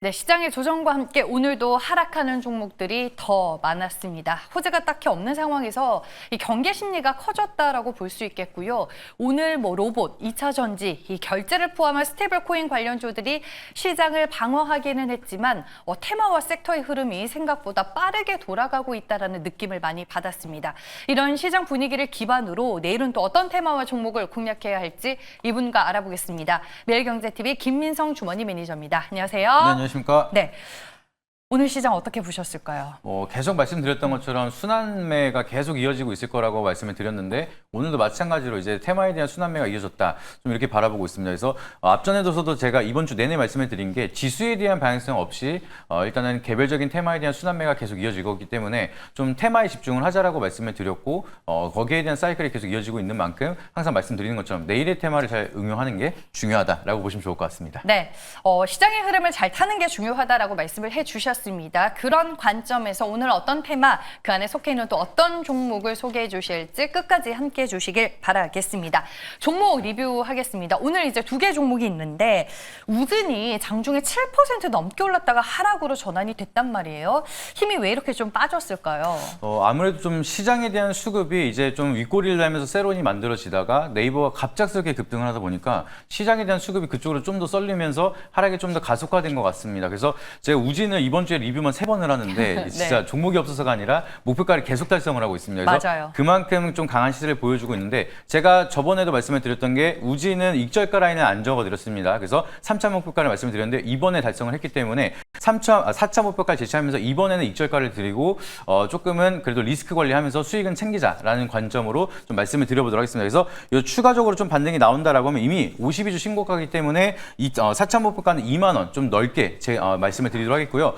네, 시장의 조정과 함께 오늘도 하락하는 종목들이 더 많았습니다. 호재가 딱히 없는 상황에서 이 경계 심리가 커졌다라고 볼 수 있겠고요. 오늘 로봇, 2차 전지, 이 결제를 포함한 스테이블 코인 관련주들이 시장을 방어하기는 했지만 테마와 섹터의 흐름이 생각보다 빠르게 돌아가고 있다는 느낌을 많이 받았습니다. 이런 시장 분위기를 기반으로 내일은 또 어떤 테마와 종목을 공략해야 할지 이분과 알아보겠습니다. 매일경제TV 김민성 주머니 매니저입니다. 안녕하세요. 네, 안녕하십니까? 네. 오늘 시장 어떻게 보셨을까요? 계속 말씀드렸던 것처럼 순환매가 계속 이어지고 있을 거라고 말씀을 드렸는데 오늘도 마찬가지로 이제 테마에 대한 순환매가 이어졌다. 좀 이렇게 바라보고 있습니다. 그래서 앞전에도서도 제가 이번 주 내내 말씀을 드린 게 지수에 대한 방향성 없이 일단은 개별적인 테마에 대한 순환매가 계속 이어지고 있기 때문에 좀 테마에 집중을 하자라고 말씀을 드렸고 거기에 대한 사이클이 계속 이어지고 있는 만큼 항상 말씀드리는 것처럼 내일의 테마를 잘 응용하는 게 중요하다라고 보시면 좋을 것 같습니다. 네, 시장의 흐름을 잘 타는 게 중요하다라고 말씀을 해주셨습니다. 그런 관점에서 오늘 어떤 테마, 그 안에 속해 있는 또 어떤 종목을 소개해 주실지 끝까지 함께해 주시길 바라겠습니다. 종목 리뷰하겠습니다. 오늘 이제 두 개 종목이 있는데 우진이 장중에 7% 넘게 올랐다가 하락으로 전환이 됐단 말이에요. 힘이 왜 이렇게 좀 빠졌을까요? 아무래도 좀 시장에 대한 수급이 이제 좀 윗꼬리를 달면서 세론이 만들어지다가 네이버가 갑작스럽게 급등을 하다 보니까 시장에 대한 수급이 그쪽으로 좀 더 쏠리면서 하락이 좀 더 가속화된 것 같습니다. 그래서 제가 우진을 이번 주에 리뷰만 3번을 하는데 네. 진짜 종목이 없어서가 아니라 목표가를 계속 달성을 하고 있습니다. 그래서 맞아요. 그만큼 좀 강한 시세를 보여주고 있는데 제가 저번에도 말씀을 드렸던 게 우진은 익절가 라인을 안 적어드렸습니다. 그래서 3차 목표가를 말씀을 드렸는데 이번에 달성을 했기 때문에 4차 목표가를 제시하면서 이번에는 익절가를 드리고 조금은 그래도 리스크 관리하면서 수익은 챙기자라는 관점으로 좀 말씀을 드려보도록 하겠습니다. 그래서 이 추가적으로 좀 반등이 나온다라고 하면 이미 52주 신고가이기 때문에 4차 목표가는 2만 원 좀 넓게 말씀을 드리도록 하겠고요.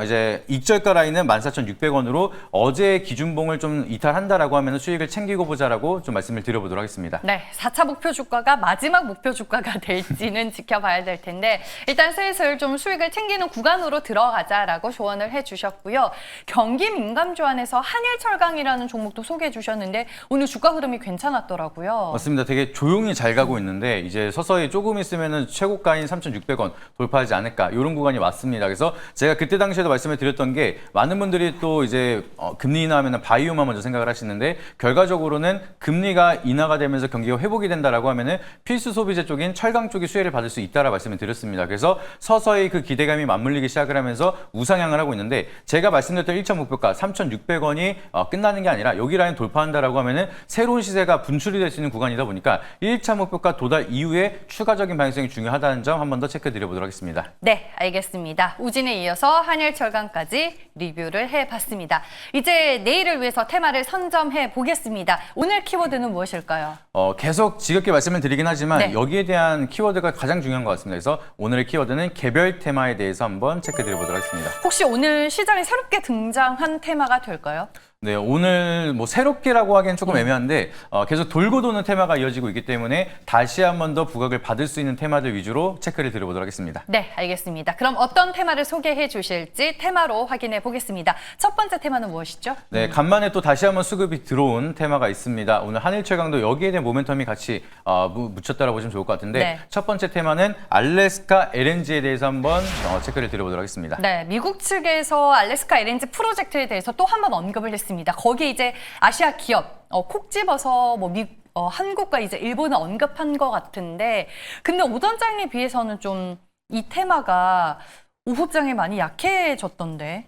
이제 익절가 라인은 14,600원으로 어제 기준봉을 좀 이탈한다라고 하면 수익을 챙기고 보자라고 좀 말씀을 드려보도록 하겠습니다. 네, 4차 목표 주가가 마지막 목표 주가가 될지는 지켜봐야 될 텐데 일단 슬슬 좀 수익을 챙기는 구간으로 들어가자라고 조언을 해주셨고요. 경기 민감주 안에서 한일철강이라는 종목도 소개해 주셨는데 오늘 주가 흐름이 괜찮았더라고요. 맞습니다. 되게 조용히 잘 가고 있는데 이제 서서히 조금 있으면은 최고가인 3,600원 돌파하지 않을까 이런 구간이 왔습니다. 그래서 제가 그때 당시에도 말씀을 드렸던 게 많은 분들이 또 이제 금리 인하하면 바이오만 먼저 생각을 하시는데 결과적으로는 금리가 인하가 되면서 경기가 회복이 된다라고 하면은 필수 소비재 쪽인 철강 쪽이 수혜를 받을 수 있다라 말씀을 드렸습니다. 그래서 서서히 그 기대감이 맞물리기 시작을 하면서 우상향을 하고 있는데 제가 말씀드렸던 1차 목표가 3,600원이 끝나는 게 아니라 여기 라인 돌파한다라고 하면은 새로운 시세가 분출이 될 수 있는 구간이다 보니까 1차 목표가 도달 이후에 추가적인 방향성이 중요하다는 점 한 번 더 체크해 드려보도록 하겠습니다. 네, 알겠습니다. 우진에 이어서 한일철강까지 리뷰를 해봤습니다. 이제 내일을 위해서 테마를 선점해 보겠습니다. 오늘 키워드는 무엇일까요? 계속 지겹게 말씀을 드리긴 하지만 네. 여기에 대한 키워드가 가장 중요한 것 같습니다. 그래서 오늘의 키워드는 개별 테마에 대해서 한번 체크해 드려보도록 하겠습니다. 혹시 오늘 시장에 새롭게 등장한 테마가 될까요? 네, 오늘 뭐 새롭게라고 하기엔 조금 애매한데 계속 돌고 도는 테마가 이어지고 있기 때문에 다시 한 번 더 부각을 받을 수 있는 테마들 위주로 체크를 드려보도록 하겠습니다. 네, 알겠습니다. 그럼 어떤 테마를 소개해 주실지 테마로 확인해 보겠습니다. 첫 번째 테마는 무엇이죠? 네, 간만에 또 다시 한번 수급이 들어온 테마가 있습니다. 오늘 한일철강도 여기에 대한 모멘텀이 같이 묻혔다라고 보시면 좋을 것 같은데 네. 첫 번째 테마는 알래스카 LNG에 대해서 한번 체크를 드려보도록 하겠습니다. 네, 미국 측에서 알래스카 LNG 프로젝트에 대해서 또 한 번 언급을 했습니다. 거기에 이제 아시아 기업 콕 집어서 한국과 이제 일본을 언급한 것 같은데 근데 오전장에 비해서는 좀 이 테마가 오후장에 많이 약해졌던데.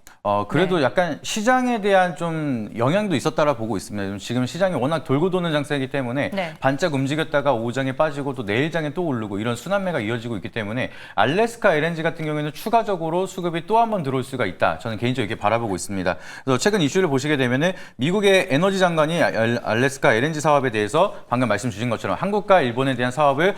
그래도 네. 약간 시장에 대한 좀 영향도 있었다라 보고 있습니다. 지금 시장이 워낙 돌고 도는 장세이기 때문에 네. 반짝 움직였다가 오후장에 빠지고 또 내일장에 또 오르고 이런 순환매가 이어지고 있기 때문에 알래스카 LNG 같은 경우에는 추가적으로 수급이 또 한 번 들어올 수가 있다. 저는 개인적으로 이렇게 바라보고 있습니다. 그래서 최근 이슈를 보시게 되면은 미국의 에너지 장관이 알래스카 LNG 사업에 대해서 방금 말씀 주신 것처럼 한국과 일본에 대한 사업을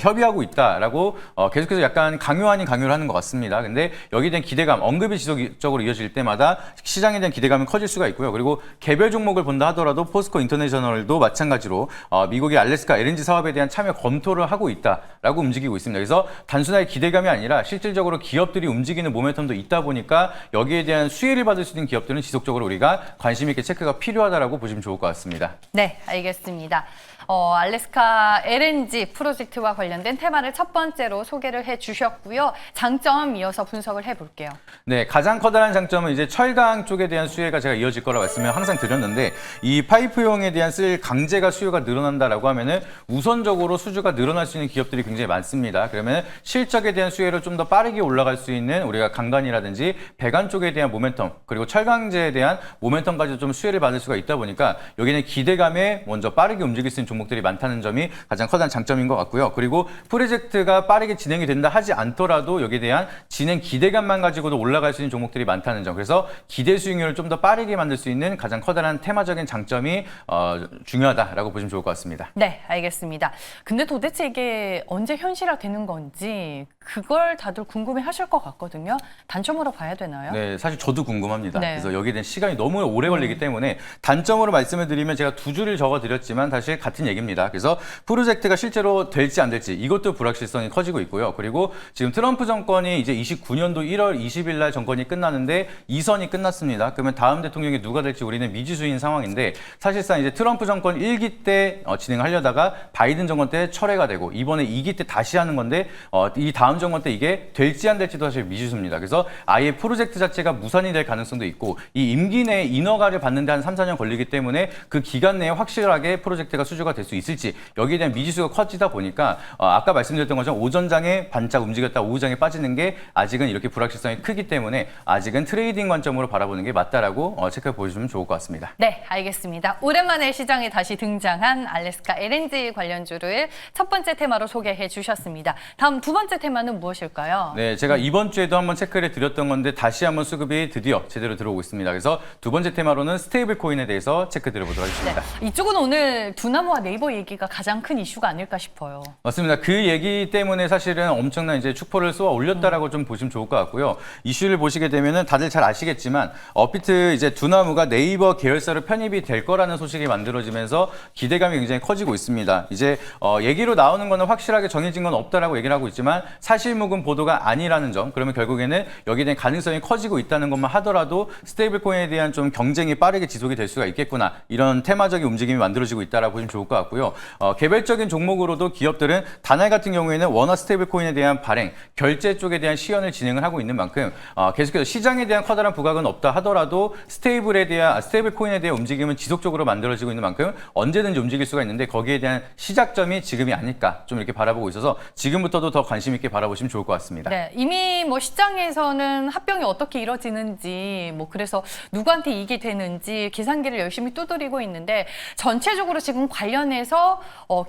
협의하고 있다라고 계속해서 약간 강요 아닌 강요를 하는 것 같습니다. 근데 여기에 대한 기대감, 언급이 지속적으로 이어질 때마다 시장에 대한 기대감이 커질 수가 있고요. 그리고 개별 종목을 본다 하더라도 포스코 인터내셔널도 마찬가지로 미국의 알래스카 LNG 사업에 대한 참여 검토를 하고 있다라고 움직이고 있습니다. 그래서 단순하게 기대감이 아니라 실질적으로 기업들이 움직이는 모멘텀도 있다 보니까 여기에 대한 수혜를 받을 수 있는 기업들은 지속적으로 우리가 관심 있게 체크가 필요하다라고 보시면 좋을 것 같습니다. 네, 알겠습니다. 알래스카 LNG 프로젝트와 관련된 테마를 첫 번째로 소개를 해주셨고요. 장점 이어서 분석을 해볼게요. 네, 가장 커다란 장점은 이제 철강 쪽에 대한 수혜가 제가 이어질 거라 말씀을 항상 드렸는데 이 파이프용에 대한 쓸 강제가 수요가 늘어난다라고 하면은 우선적으로 수주가 늘어날 수 있는 기업들이 굉장히 많습니다. 그러면 실적에 대한 수혜를 좀 더 빠르게 올라갈 수 있는 우리가 강간이라든지 배관 쪽에 대한 모멘텀 그리고 철강제에 대한 모멘텀까지 좀 수혜를 받을 수가 있다 보니까 여기는 기대감에 먼저 빠르게 움직일 수 있는 종목들이 많다는 점이 가장 커다란 장점인 것 같고요. 그리고 프로젝트가 빠르게 진행이 된다 하지 않더라도 여기에 대한 진행 기대감만 가지고도 올라갈 수 있는 종목들이 많다는 점. 그래서 기대 수익률을 좀 더 빠르게 만들 수 있는 가장 커다란 테마적인 장점이 중요하다라고 보시면 좋을 것 같습니다. 네, 알겠습니다. 근데 도대체 이게 언제 현실화되는 건지 그걸 다들 궁금해하실 것 같거든요. 단점으로 봐야 되나요? 네, 사실 저도 궁금합니다. 네. 그래서 여기에 대한 시간이 너무 오래 걸리기 때문에 단점으로 말씀을 드리면 제가 두 줄을 적어드렸지만 사실 같은 얘기입니다. 그래서 프로젝트가 실제로 될지 안 될지 이것도 불확실성이 커지고 있고요. 그리고 지금 트럼프 정권이 이제 29년도 1월 20일 날 정권이 끝나는데 2선이 끝났습니다. 그러면 다음 대통령이 누가 될지 우리는 미지수인 상황인데 사실상 이제 트럼프 정권 1기 때 진행하려다가 바이든 정권 때 철회가 되고 이번에 2기 때 다시 하는 건데 이 다음 정권 때 이게 될지 안 될지도 사실 미지수입니다. 그래서 아예 프로젝트 자체가 무산이 될 가능성도 있고 이 임기 내에 인허가를 받는데 한 3, 4년 걸리기 때문에 그 기간 내에 확실하게 프로젝트가 수주가 될 수 있을지 여기에 대한 미지수가 커지다 보니까 아까 말씀드렸던 것처럼 오전장에 반짝 움직였다 오후장에 빠지는 게 아직은 이렇게 불확실성이 크기 때문에 아직은 트레이딩 관점으로 바라보는 게 맞다라고 체크해 보시면 좋을 것 같습니다. 네, 알겠습니다. 오랜만에 시장에 다시 등장한 알래스카 LNG 관련주를 첫 번째 테마로 소개해 주셨습니다. 다음 두 번째 테마는 무엇일까요? 네, 제가 이번 주에도 한번 체크를 드렸던 건데 다시 한번 수급이 드디어 제대로 들어오고 있습니다. 그래서 두 번째 테마로는 스테이블 코인에 대해서 체크 드려보도록 하겠습니다. 네, 이쪽은 오늘 두나무와 네이버 얘기가 가장 큰 이슈가 아닐까 싶어요. 맞습니다. 그 얘기 때문에 사실은 엄청난 이제 축포를 쏘아 올렸다라고 좀 보시면 좋을 것 같고요. 이슈를 보시게 되면은 다들 잘 아시겠지만 업비트 이제 두나무가 네이버 계열사로 편입이 될 거라는 소식이 만들어지면서 기대감이 굉장히 커지고 있습니다. 이제 얘기로 나오는 거는 확실하게 정해진 건 없다라고 얘기를 하고 있지만 사실무근 보도가 아니라는 점. 그러면 결국에는 여기에 대한 가능성이 커지고 있다는 것만 하더라도 스테이블 코인에 대한 좀 경쟁이 빠르게 지속이 될 수가 있겠구나. 이런 테마적인 움직임이 만들어지고 있다라고 보시면 좋을 것 같고요. 개별적인 종목으로도 기업들은 다날 같은 경우에는 워낙 스테이블 코인에 대한 발행, 결제 쪽에 대한 시연을 진행을 하고 있는 만큼 계속해서 시장에 대한 커다란 부각은 없다 하더라도 스테이블 코인에 대한 움직임은 지속적으로 만들어지고 있는 만큼 언제든지 움직일 수가 있는데 거기에 대한 시작점이 지금이 아닐까 좀 이렇게 바라보고 있어서 지금부터도 더 관심 있게 바라보시면 좋을 것 같습니다. 네, 이미 뭐 시장에서는 합병이 어떻게 이루어지는지 뭐 그래서 누구한테 이익이 되는지 계산기를 열심히 두드리고 있는데 전체적으로 지금 관련해서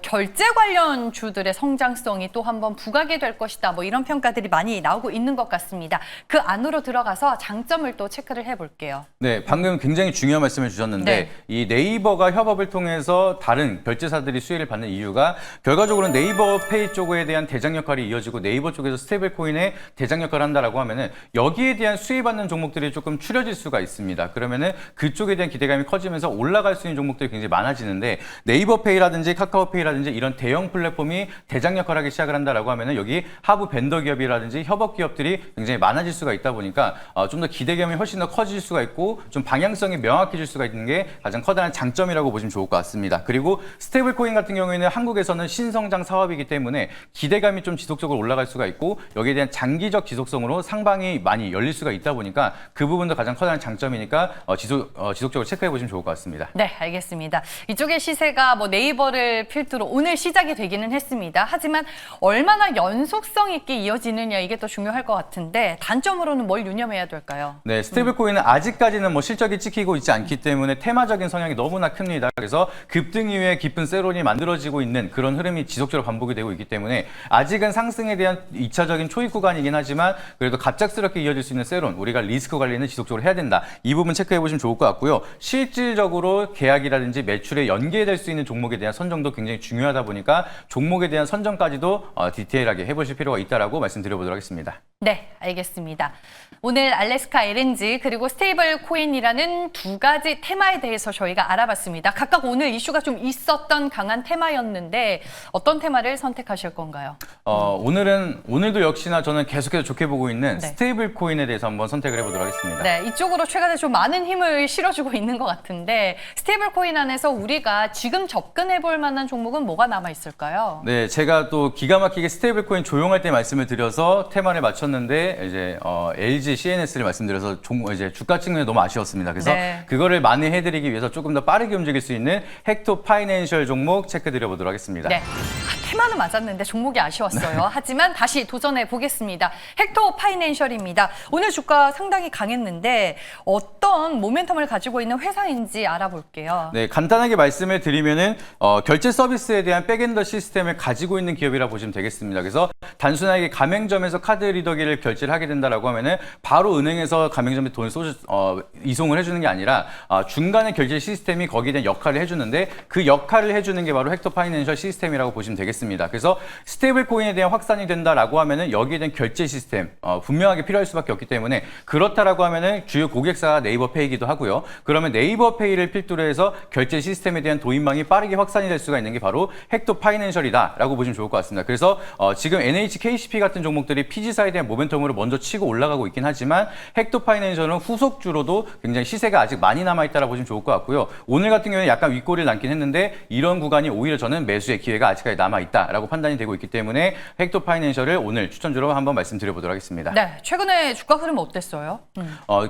결제 관련 주들의 성장성이 또 한번 부각이 될 것이다. 뭐 이런 평가들이 많이 나오고 있는 것 같습니다. 그 안으로 들어가서 장점을 또 체크를 해볼게요. 네, 방금 굉장히 중요한 말씀을 주셨는데 네. 이 네이버가 협업을 통해서 다른 결제사들이 수혜를 받는 이유가 결과적으로 네이버 페이 쪽에 대한 대장 역할이 이어지고 네이버 쪽에서 스테이블 코인의 대장 역할을 한다라고 하면은 여기에 대한 수혜받는 종목들이 조금 추려질 수가 있습니다. 그러면은 그쪽에 대한 기대감이 커지면서 올라갈 수 있는 종목들이 굉장히 많아지는데 네이버 페이라든지 카카오 페이라든지 이런 대형 플랫폼이 대장 역할을 하기 시작을 한다라고 하면은 여기 하부 벤더 기업이라든지 협업 기업들이 굉장히 많아질 수가 있다 보니까 좀 더 기대감이 훨씬 더 커질 수가 있고 좀 방향성이 명확해질 수가 있는 게 가장 커다란 장점이라고 보시면 좋을 것 같습니다. 그리고 스테이블 코인 같은 경우에는 한국에서는 신성장 사업이기 때문에 기대감이 좀 지속적으로 올라갈 수가 있고 여기에 대한 장기적 지속성으로 상방이 많이 열릴 수가 있다 보니까 그 부분도 가장 커다란 장점이니까 지속적으로 체크해 보시면 좋을 것 같습니다. 네, 알겠습니다. 이쪽의 시세가 뭐 네이버를 필두로 오늘 시작이 되기는 했습니다. 하지만 얼마나 연속성 있게 이어지느냐 이게 또 중요할 것 같은데 단점으로는 뭘 유념해야 될까요? 네, 스테이블 코인은 아직까지는 뭐 실적이 찍히고 있지 않기 때문에 테마적인 성향이 너무나 큽니다. 그래서 급등 이후에 깊은 세론이 만들어지고 있는 그런 흐름이 지속적으로 반복이 되고 있기 때문에 아직은 상승에 대한 2차적인 초입 구간이긴 하지만 그래도 갑작스럽게 이어질 수 있는 세론, 우리가 리스크 관리는 지속적으로 해야 된다. 이 부분 체크해 보시면 좋을 것 같고요. 실질적으로 계약이라든지 매출에 연계될 수 있는 종목에 대한 선정도 굉장히 중요하다 보니까 종목에 대한 선정까지도 디테일하게 해보실 필요가 있다라고 말씀드려보도록 하겠습니다. 네, 알겠습니다. 오늘 알래스카 LNG 그리고 스테이블 코인이라는 두 가지 테마에 대해서 저희가 알아봤습니다. 각각 오늘 이슈가 좀 있었던 강한 테마였는데 어떤 테마를 선택하실 건가요? 오늘도 역시나 저는 계속해서 좋게 보고 있는 네. 스테이블 코인에 대해서 한번 선택을 해보도록 하겠습니다. 네, 이쪽으로 최근에 좀 많은 힘을 실어주고 있는 것 같은데 스테이블 코인 안에서 우리가 지금 접근해 볼 만한 종목은 뭐가 남아 있을까요? 네, 제가 또 기가 막히게 스테이블 코인 조용할 때 말씀을 드려서 테마를 맞췄는데 이제 LG CNS를 말씀드려서 이제 주가 측면에 너무 아쉬웠습니다. 그래서 네. 그거를 만회해드리기 위해서 조금 더 빠르게 움직일 수 있는 헥토 파이낸셜 종목 체크드려보도록 하겠습니다. 네, 테마는 맞았는데 종목이 아쉬웠어요. 하지만 다시 도전해 보겠습니다. 헥토 파이낸셜입니다. 오늘 주가 상당히 강했는데 어떤 모멘텀을 가지고 있는 회사인지 알아볼게요. 네, 간단하게 말씀을 드리면은 결제 서비스에 대한 백엔더 시스템을 가지고 있는 기업이라 보시면 되겠습니다. 그래서 단순하게 가맹점에서 카드 리더기를 결제를 하게 된다라고 하면은 바로 은행에서 가맹점에 돈을 이송을 해주는 게 아니라 중간에 결제 시스템이 거기에 대한 역할을 해주는데 그 역할을 해주는 게 바로 헥토 파이낸셜 시스템이라고 보시면 되겠습니다. 그래서 스테이블 코인에 대한 확산이 된다라고 하면은 여기에 대한 결제 시스템 분명하게 필요할 수밖에 없기 때문에 그렇다라고 하면은 주요 고객사가 네이버페이기도 하고요. 그러면 네이버페이를 필두로 해서 결제 시스템에 대한 도입망이 빠르게 확산이 될 수가 있는 게 바로 헥토 파이낸셜이다라고 보시면 좋을 것 같습니다. 그래서 지금 NHKCP 같은 종목들이 피지사에 대한 모멘텀으로 먼저 치고 올라가고 있긴 하지만 헥토 파이낸셜은 후속주로도 굉장히 시세가 아직 많이 남아있다라고 보시면 좋을 것 같고요. 오늘 같은 경우에 약간 윗꼬리를 남긴 했는데 이런 구간이 오히려 저는 매수의 기회가 아직까지 남아있다라고 판단이 되고 있기 때문에 헥토 파이낸셜을 오늘 추천주로 한번 말씀드려보도록 하겠습니다. 네, 최근에 주가 흐름 어땠어요?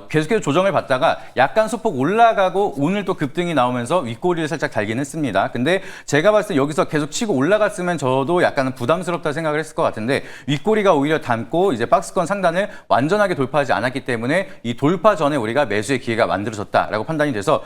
계속해서 조정을 받다가 약간 소폭 올라가고 오늘 또 급등이 나오면서 윗꼬리를 살짝 달긴 했습니다. 근데 제가 봤을 때 여기서 계속 치고 올라갔으면 저도 약간 부담스럽다 생각을 했을 것 같은데 윗꼬리가 오히려 담고 이제 박스권 상단을 완전하게 돌파하지 않았기 때문에 이 돌파 전에 우리가 매수의 기회가 만들어졌다라고 판단이 돼서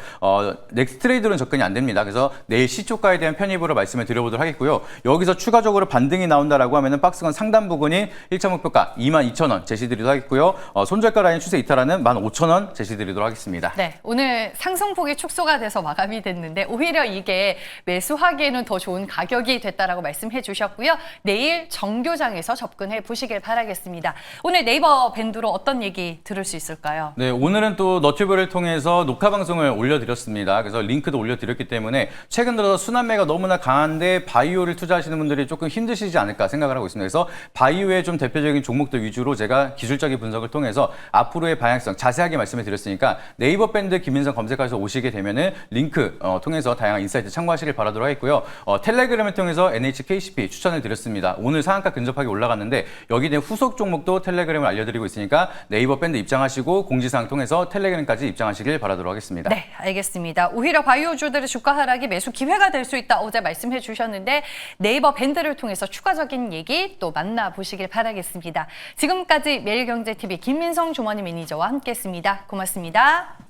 넥스트 트레이드로는 접근이 안 됩니다. 그래서 내일 시초가에 대한 편입으로 말씀을 드려보도록 하겠고요. 여기서 추가적으로 반등이 나온다라고 하면은 박스권 상단 부근인 1차 목표가 22,000원 제시드리도록 하겠고요. 손절가 라인 추세 이탈하는 15,000원 제시드리도록 하겠습니다. 네, 오늘 상승폭이 축소가 돼서 마감이 됐는데 오히려 이게 매수하기에는 더 좋은 가격이 됐다라고 말씀해 주셨고요. 내일 정교장에서 접근해 보시길 바라겠습니다. 오늘 네이버 밴드로 어떤 얘기 들을 수 있을까요? 네, 오늘은 또 너튜브를 통해서 녹화 방송을 올려드렸습니다. 그래서 링크도 올려드렸기 때문에 최근 들어서 순환매가 너무나 강한데 바이오를 투자하시는 분들이 조금 힘드시지 않을까 생각을 하고 있습니다. 그래서 바이오의 좀 대표적인 종목들 위주로 제가 기술적인 분석을 통해서 앞으로의 방향성 자세하게 말씀을 드렸으니까 네이버 밴드 김민성 검색하셔서 오시게 되면은 링크 통해서 다양한 인사이트 참고하시길 바라도록 하겠고요. 텔레그램을 통해서 NHKCP 추천을 드렸습니다. 오늘 상한가 근접하게 올라갔는데 여기에 대한 후속 종목도 텔레그램을 알려드리고 있으니까 네이버 밴드 입장하시고 공지사항 통해서 텔레그램까지 입장하시길 바라도록 하겠습니다. 네, 알겠습니다. 오히려 바이오주들의 주가 하락이 매수 기회가 될 수 있다 어제 말씀해 주셨는데 네이버 밴드를 통해서 추가적인 얘기 또 만나보시길 바라겠습니다. 지금까지 매일경제TV 김민성 주머니 매니저와 함께했습니다. 고맙습니다.